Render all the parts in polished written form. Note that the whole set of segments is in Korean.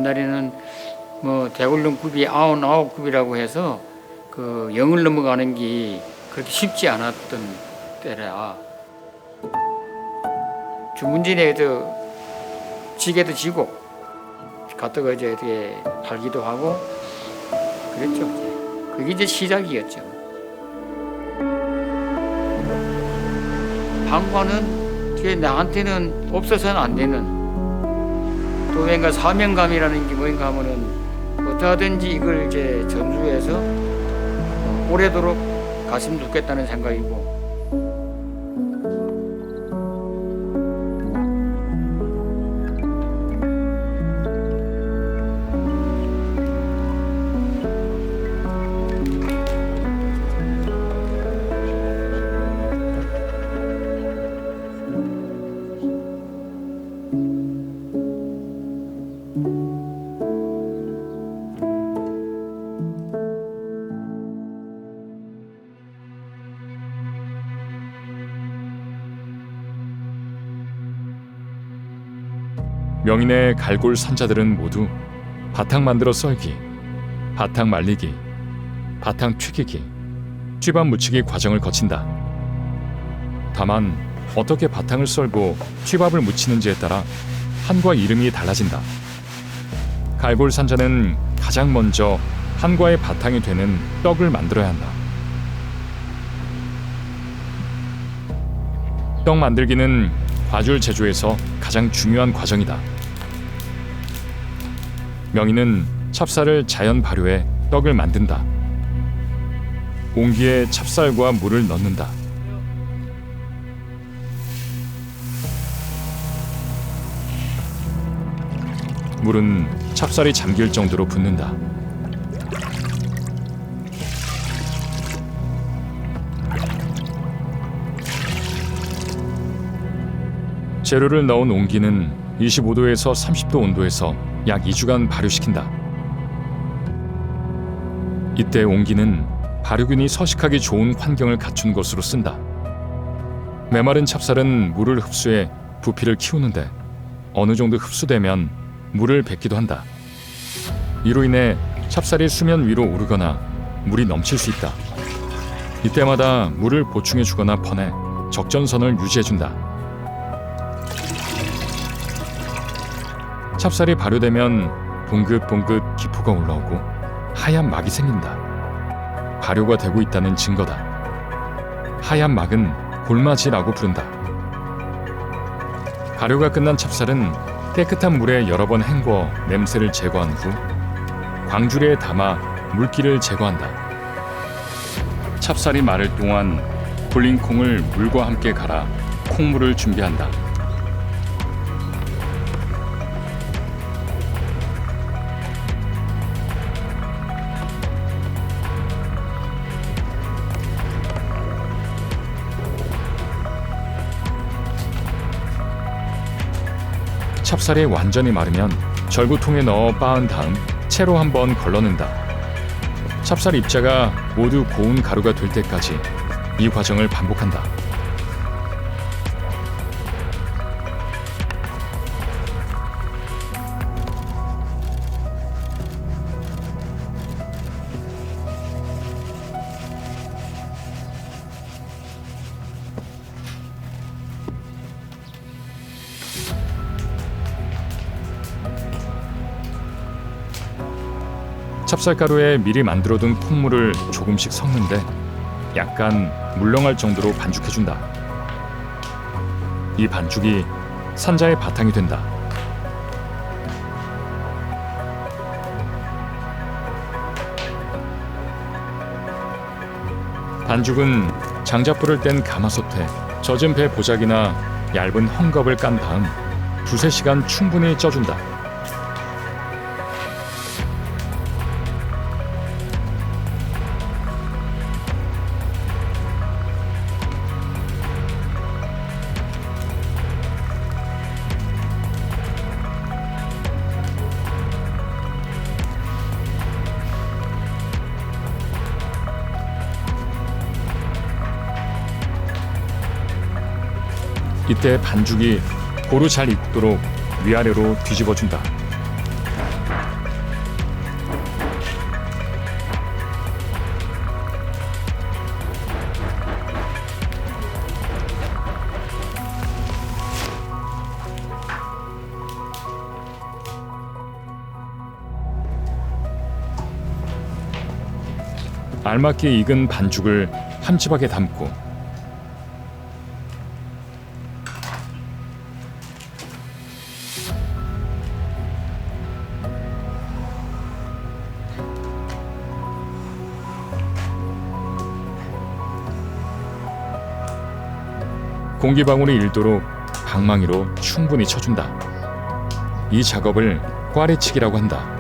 옛날에는 뭐 대관령급이 99급이라고 해서 그 0을 넘어가는 게 그렇게 쉽지 않았던 때라 주문진에도 지게도 지고 갔다가 이제 이렇게 팔기도 하고 그랬죠. 그게 이제 시작이었죠. 방관은 이제 나한테는 없어서는 안 되는 또 뭔가 사명감이라는 게 뭔가 하면은 어떠하든지 이걸 이제 전수해서 오래도록 갔으면 좋겠다는 생각이고. 명인의 갈골 산자들은 모두 바탕 만들어 썰기, 바탕 말리기, 바탕 튀기기, 쥐밥 묻히기 과정을 거친다. 다만 어떻게 바탕을 썰고 쥐밥을 묻히는지에 따라 한과 이름이 달라진다. 갈골 산자는 가장 먼저 한과의 바탕이 되는 떡을 만들어야 한다. 떡 만들기는 과줄 제조에서 가장 중요한 과정이다. 명인은 찹쌀을 자연 발효해 떡을 만든다. 옹기에 찹쌀과 물을 넣는다. 물은 찹쌀이 잠길 정도로 붓는다. 재료를 넣은 옹기는 25도에서 30도 온도에서 약 2주간 발효시킨다. 이때 옹기는 발효균이 서식하기 좋은 환경을 갖춘 것으로 쓴다. 메마른 찹쌀은 물을 흡수해 부피를 키우는데 어느 정도 흡수되면 물을 뱉기도 한다. 이로 인해 찹쌀이 수면 위로 오르거나 물이 넘칠 수 있다. 이때마다 물을 보충해주거나 퍼내 적정선을 유지해준다. 찹쌀이 발효되면 봉긋봉긋 기포가 올라오고 하얀 막이 생긴다. 발효가 되고 있다는 증거다. 하얀 막은 골마지라고 부른다. 발효가 끝난 찹쌀은 깨끗한 물에 여러 번 헹궈 냄새를 제거한 후 광주리에 담아 물기를 제거한다. 찹쌀이 마를 동안 불린 콩을 물과 함께 갈아 콩물을 준비한다. 찹쌀이 완전히 마르면 절구통에 넣어 빻은 다음 채로 한번 걸러낸다. 찹쌀 입자가 모두 고운 가루가 될 때까지 이 과정을 반복한다. 찹쌀가루에 미리 만들어둔 콩물을 조금씩 섞는데 약간 물렁할 정도로 반죽해준다. 이 반죽이 산자의 바탕이 된다. 반죽은 장작불을 뗀 가마솥에 젖은 배 보자기나 얇은 헝겊을 깐 다음 2~3시간 충분히 쪄준다. 이때 반죽이 고루 잘 익도록 위아래로 뒤집어준다. 알맞게 익은 반죽을 함지박에 담고 공기방울이 일도록 방망이로 충분히 쳐준다. 이 작업을 꽈리치기라고 한다.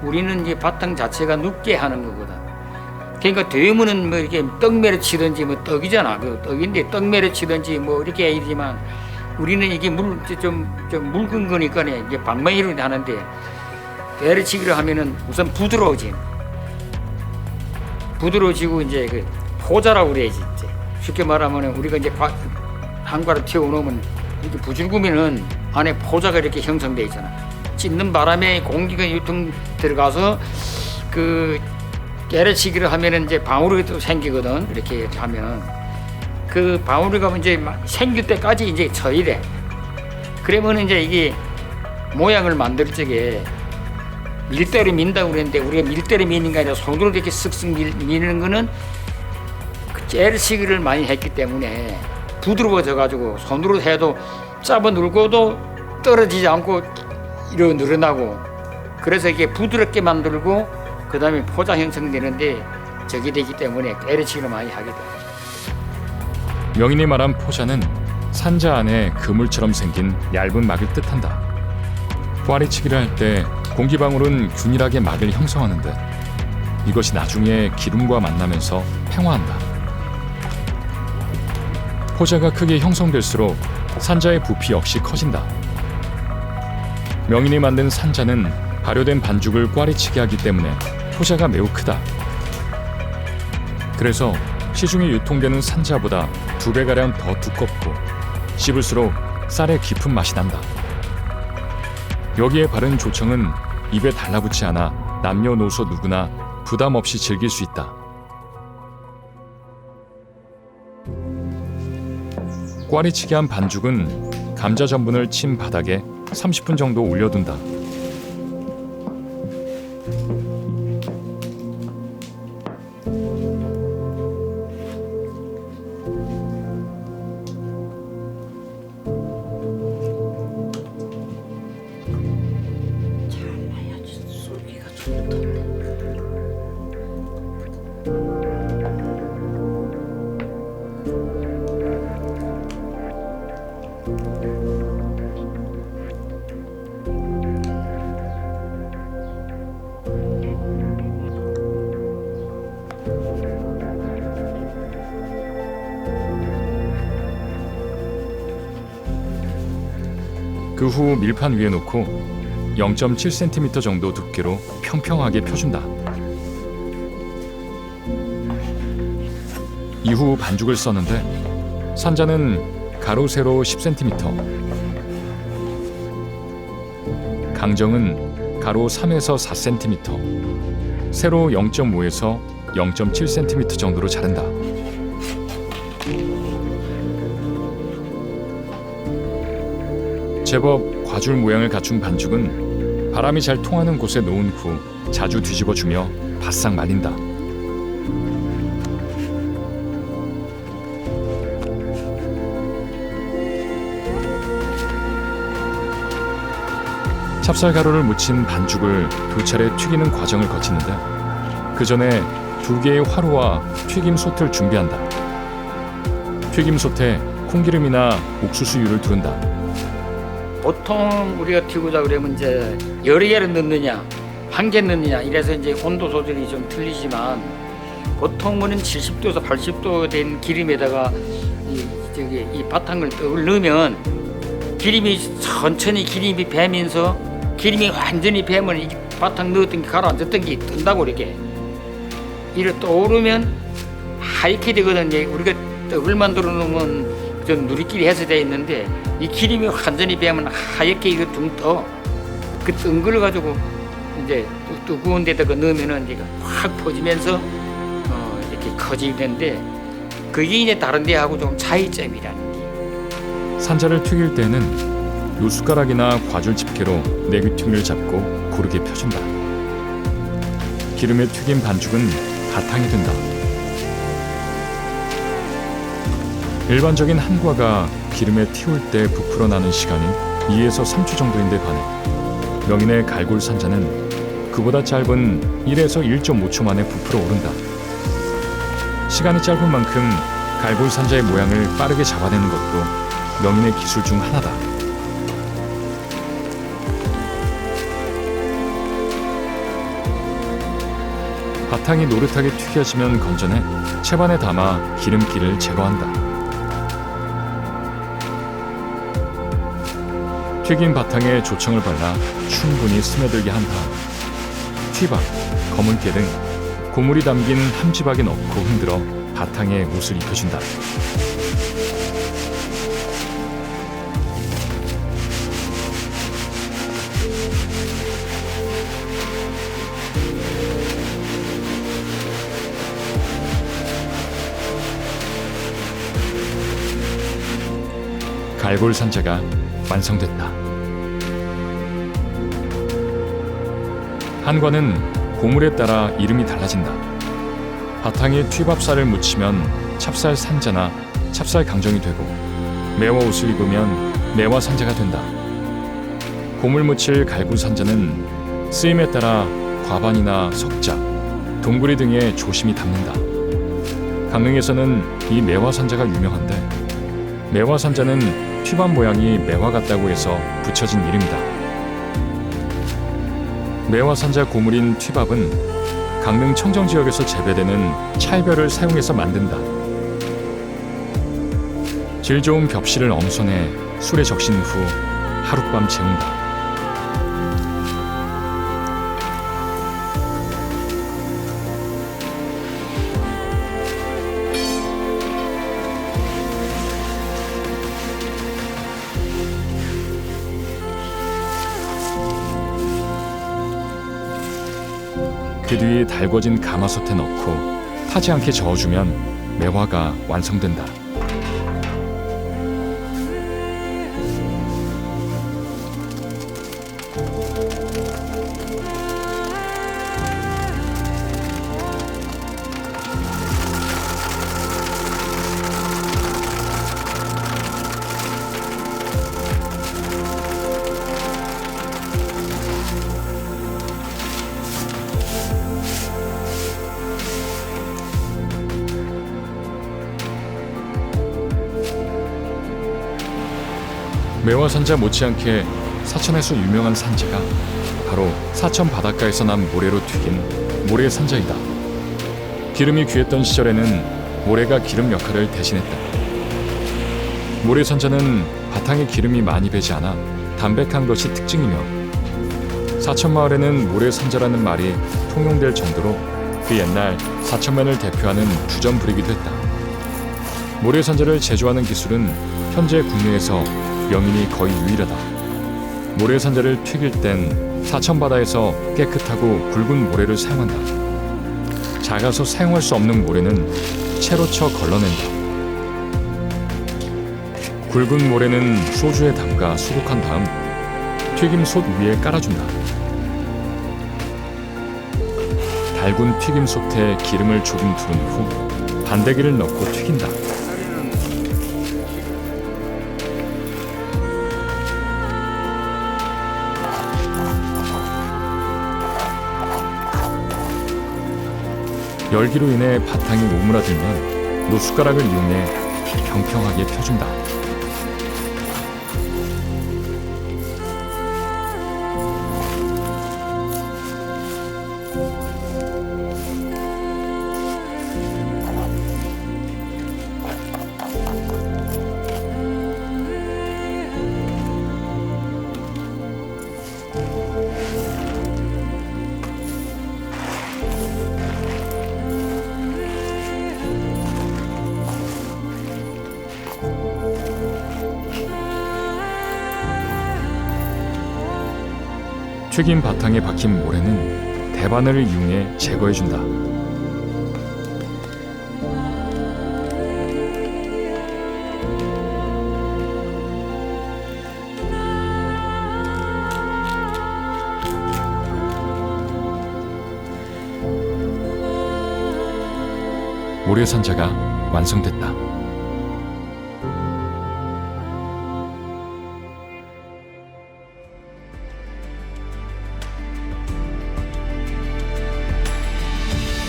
우리는 이제 바탕 자체가 눕게 하는 거거든. 그러니까 되면은 뭐 이렇게 떡매를 치든지 뭐 떡이잖아. 그 떡인데 떡매를 치든지 뭐 이렇게 해야지만 우리는 이게 좀 묽은 거니까 이제 방망이로 하는데 배를 치기로 하면은 우선 부드러워지고 이제 그 포자라고 그래야지. 이제 쉽게 말하면 우리가 이제 한과를 튀어놓으면 이렇게 부줄구면은 안에 포자가 이렇게 형성돼 있잖아. 찢는 바람에 공기가 유통 들어가서 그 깨르치기를 하면은 이제 방울이 또 생기거든. 이렇게 하면 그 방울이가 이제 생길 때까지 이제 쳐야 돼. 그러면 이제 이게 모양을 만들 적에 밀대로 민다고 그랬는데 우리가 밀대로 미는 게 아니라 손으로 이렇게 쓱쓱 미는 거는 그 깨르치기를 많이 했기 때문에 부드러워져 가지고 손으로 해도 잡아 눌고도 떨어지지 않고 이렇게 늘어나고 그래서 이게 부드럽게 만들고 그 다음에 포자 형성되는데 적이 되기 때문에 깨르치기를 많이 하게 돼요. 명인이 말한 포자는 산자 안에 그물처럼 생긴 얇은 막을 뜻한다. 꽈리치기를 할 때 공기방울은 균일하게 막을 형성하는데 이것이 나중에 기름과 만나면서 팽화한다. 포자가 크게 형성될수록 산자의 부피 역시 커진다. 명인이 만든 산자는 발효된 반죽을 꽈리치게 하기 때문에 포자가 매우 크다. 그래서 시중에 유통되는 산자보다 2배가량 더 두껍고 씹을수록 쌀의 깊은 맛이 난다. 여기에 바른 조청은 입에 달라붙지 않아 남녀노소 누구나 부담 없이 즐길 수 있다. 꽈리치기 한 반죽은 감자 전분을 친 바닥에 30분 정도 올려둔다. 그 후 밀판 위에 놓고 0.7cm 정도 두께로 평평하게 펴준다. 이후 반죽을 써는데 산자는 가로 세로 10cm, 강정은 가로 3에서 4cm, 세로 0.5에서 0.7cm 정도로 자른다. 제법 과줄 모양을 갖춘 반죽은 바람이 잘 통하는 곳에 놓은 후 자주 뒤집어주며 바싹 말린다. 찹쌀가루를 묻힌 반죽을 2차례 튀기는 과정을 거치는데 그 전에 2개의 화로와 튀김 솥을 준비한다. 튀김 솥에 콩기름이나 옥수수유를 두른다. 보통 우리가 튀고자 그러면 이제 여러 개를 넣느냐 한 개 넣느냐 이래서 이제 온도 조절이 좀 틀리지만 보통은 70도에서 80도 된 기름에다가 이 바탕을 떡을 넣으면 기름이 천천히 기름이 배면서 기름이 완전히 배면 이 바탕 넣었던 게 가라앉았던 게 뜬다고 이렇게 떠오르면 하얗게 되거든요. 우리가 떡을 만들어 놓으면 좀 누리끼리 해서 되어 있는데 이 기름이 완전히 배면 하얗게 이거 둥 떠. 그 뜬 걸 가지고 이제 뜨거운 데다가 넣으면은 이제 확 퍼지면서 이렇게 커지는데 그게 이제 다른 데하고 좀 차이점이라는 게. 산자를 튀길 때는 요숟가락이나 과줄 집게로 내귀퉁이를 잡고 고르게 펴준다. 기름에 튀긴 반죽은 바탕이 된다. 일반적인 한과가 기름에 튀울 때 부풀어 나는 시간이 2에서 3초 정도인데 반해 명인의 갈골산자는 그보다 짧은 1에서 1.5초 만에 부풀어 오른다. 시간이 짧은 만큼 갈골산자의 모양을 빠르게 잡아내는 것도 명인의 기술 중 하나다. 바탕이 노릇하게 튀겨지면 건져내 채반에 담아 기름기를 제거한다. 튀긴 바탕에 조청을 발라 충분히 스며들게 한 다음 튀밥, 검은깨 등 고물이 담긴 함지박에 넣고 흔들어 바탕에 옷을 입혀준다. 갈골산자가 완성됐다. 한과는 고물에 따라 이름이 달라진다. 바탕에 튀밥살을 묻히면 찹쌀 산자나 찹쌀 강정이 되고 매화 옷을 입으면 매화 산자가 된다. 고물 묻힐 갈골산자는 쓰임에 따라 과반이나 석자, 동구리 등에 조심히 담는다. 강릉에서는 이 매화 산자가 유명한데 매화 산자는 튀밥 모양이 매화 같다고 해서 붙여진 이름이다. 매화 산자 고물인 튀밥은 강릉 청정 지역에서 재배되는 찰벼를 사용해서 만든다. 질 좋은 벽실을 엄선해 술에 적신 후 하룻밤 재운다. 그 뒤에 달궈진 가마솥에 넣고 타지 않게 저어주면 매화가 완성된다. 매화산자 못지않게 사천에서 유명한 산재가 바로 사천 바닷가에서 난 모래로 튀긴 모래산자이다. 기름이 귀했던 시절에는 모래가 기름 역할을 대신했다. 모래산자는 바탕에 기름이 많이 배지 않아 담백한 것이 특징이며 사천마을에는 모래산자라는 말이 통용될 정도로 그 옛날 사천면을 대표하는 주전부리기도 했다. 모래산자를 제조하는 기술은 현재 국내에서 명인이 거의 유일하다. 모래산자를 튀길 땐 사천바다에서 깨끗하고 굵은 모래를 사용한다. 작아서 사용할 수 없는 모래는 채로 쳐 걸러낸다. 굵은 모래는 소주에 담가 수독한 다음 튀김솥 위에 깔아준다. 달군 튀김솥에 기름을 조금 두른 후 반대기를 넣고 튀긴다. 열기로 인해 바탕이 오므라들면 노숟가락을 이용해 평평하게 펴준다. 튀김 바탕에 박힌 모래는 대바늘을 이용해 제거해준다. 모래산자가 완성됐다.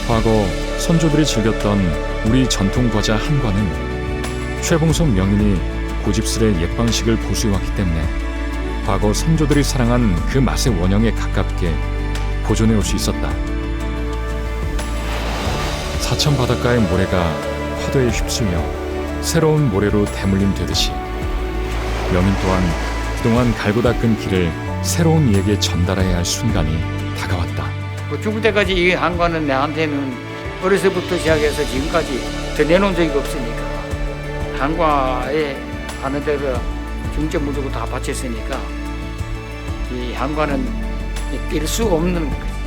과거 선조들이 즐겼던 우리 전통 과자 한과는 최봉석 명인이 고집스레 옛 방식을 보수해왔기 때문에 과거 선조들이 사랑한 그 맛의 원형에 가깝게 보존해올 수 있었다. 사천 바닷가의 모래가 파도에 휩쓸려 새로운 모래로 대물림 되듯이 명인 또한 그동안 갈고 닦은 길을 새로운 이에게 전달해야 할 순간이 다가왔다. 뭐 죽을 때까지 이 한과는 내한테는 어려서부터 시작해서 지금까지 더 내놓은 적이 없으니까 한과에 하는 대로 중점 무두고 다 바쳤으니까 이 한과는 뗄 수 없는 거지.